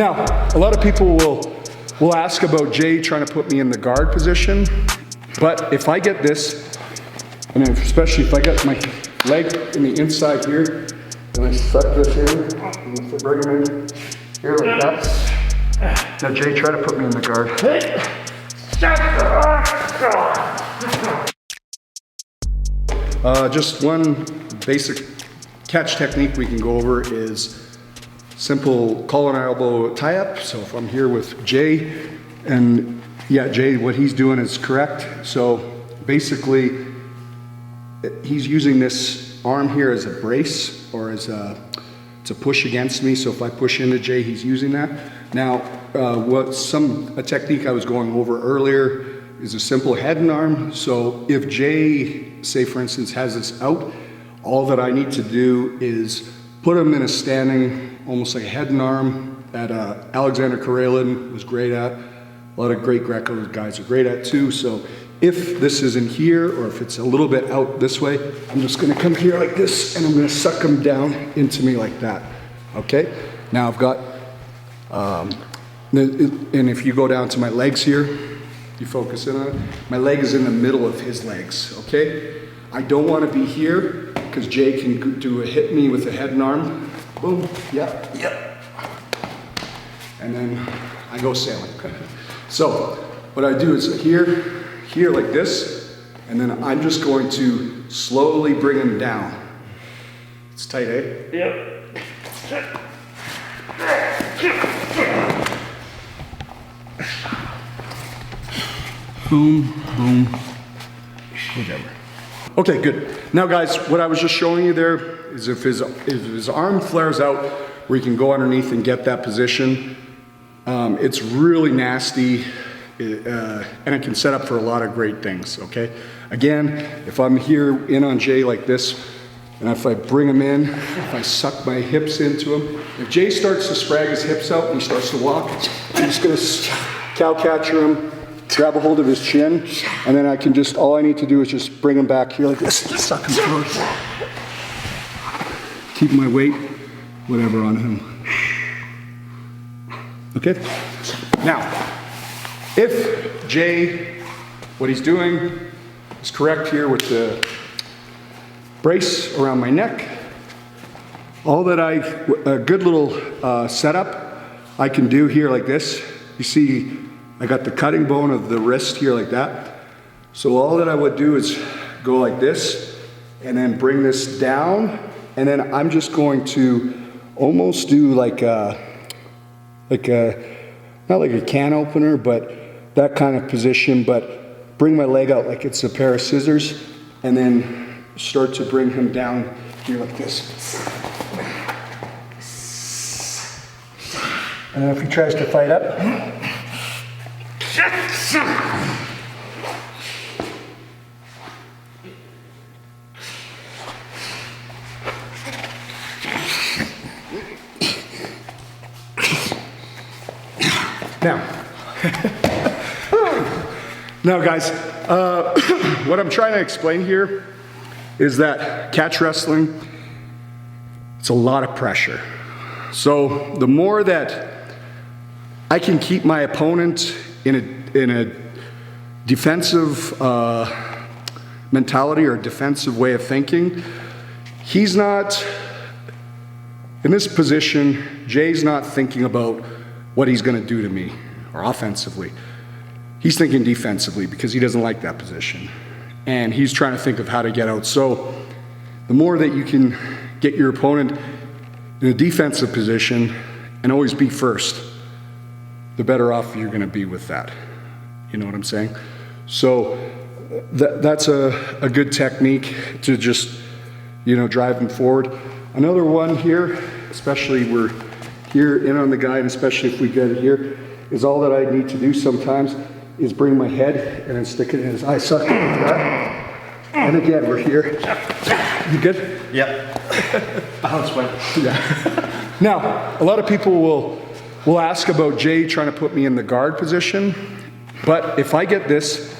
Now, a lot of people will ask about Jay trying to put me in the guard position, but if I get this, and especially if I got my leg in the inside here, and I suck this in, and if I bring him in here like that. Now Jay, try to put me in the guard. Just one basic catch technique we can go over is simple collar and elbow tie up. So if I'm here with Jay, and yeah, Jay, what he's doing is correct. So basically, he's using this arm here as a brace or as a push against me. So if I push into Jay, he's using that. Now, a technique I was going over earlier is a simple head and arm. So if Jay, say for instance, has this out, all that I need to do is put him in a standing, almost like a head and arm that Alexander Karelin was great at. A lot of great Greco guys are great at too. So if this isn't here, or if it's a little bit out this way, I'm just gonna come here like this, and I'm gonna suck him down into me like that, okay? Now I've got, and if you go down to my legs here, you focus in on it, my leg is in the middle of his legs, okay? I don't wanna be here, because Jay can do a hit me with a head and arm. Boom, yep. And then I go sailing. So what I do is here like this, and then I'm just going to slowly bring him down. It's tight, eh? Yep. Boom, boom, whatever. Okay, good. Now guys, what I was just showing you there is if his arm flares out where he can go underneath and get that position, it's really nasty, and it can set up for a lot of great things, okay? Again, if I'm here in on Jay like this, and if I bring him in, if I suck my hips into him, if Jay starts to sprag his hips out and he starts to walk, I'm just gonna cow catcher him, grab a hold of his chin, and then I can just, all I need to do is just bring him back here like this, suck him through. Keep my weight, whatever, on him. Okay? Now, if Jay, what he's doing is correct here with the brace around my neck, all that a good little setup I can do here like this, you see I got the cutting bone of the wrist here like that. So all that I would do is go like this and then bring this down, and then I'm just going to almost do like a not like a can opener, but that kind of position, but bring my leg out like it's a pair of scissors, and then start to bring him down here like this. And then if he tries to fight up, now guys, what I'm trying to explain here is that catch wrestling, it's a lot of pressure. So the more that I can keep my opponent in a defensive mentality or a defensive way of thinking, he's not, in this position, Jay's not thinking about what he's gonna do to me, or offensively. He's thinking defensively because he doesn't like that position. And he's trying to think of how to get out. So the more that you can get your opponent in a defensive position and always be first, the better off you're gonna be with that. You know what I'm saying? So that's a good technique to just, you know, drive them forward. Another one here, especially we're here in on the guy, and especially if we get it here, is all that I need to do sometimes is bring my head and then stick it in his eye socket like that. And again, we're here. You good? Yep. Bounce way. Yeah. Now, a lot of people will ask about Jay trying to put me in the guard position, but if I get this,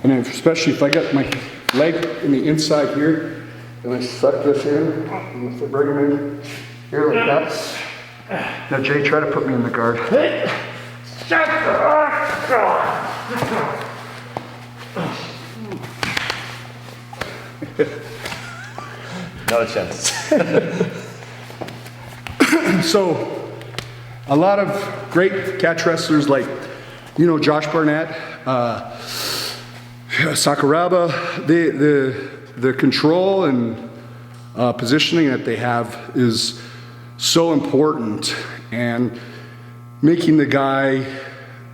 and especially if I get my leg in the inside here, and I suck this in, and if I bring him in here like that, Now Jay, try to put me in the guard. No chance. So, a lot of great catch wrestlers like, you know, Josh Barnett, Sakuraba, the control and positioning that they have is so important, and making the guy,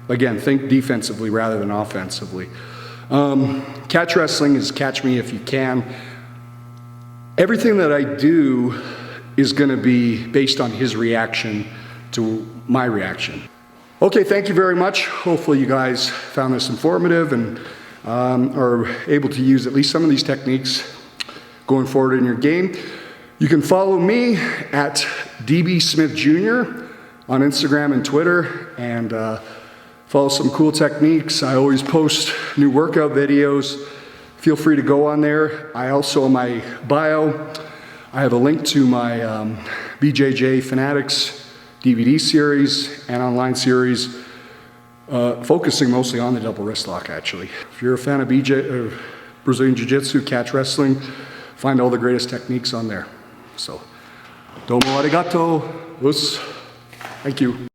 again, think defensively rather than offensively. Catch wrestling is catch me if you can. Everything that I do is going to be based on his reaction to my reaction. Okay, thank you very much. Hopefully you guys found this informative and are able to use at least some of these techniques going forward in your game. You can follow me at Davi Smith Jr. on Instagram and Twitter, and follow some cool techniques. I always post new workout videos. Feel free to go on there. I also, in my bio, I have a link to my BJJ Fanatics DVD series and online series, focusing mostly on the double wrist lock, actually. If you're a fan of Brazilian Jiu-Jitsu, catch wrestling, find all the greatest techniques on there. So, domo arigato. Thank you.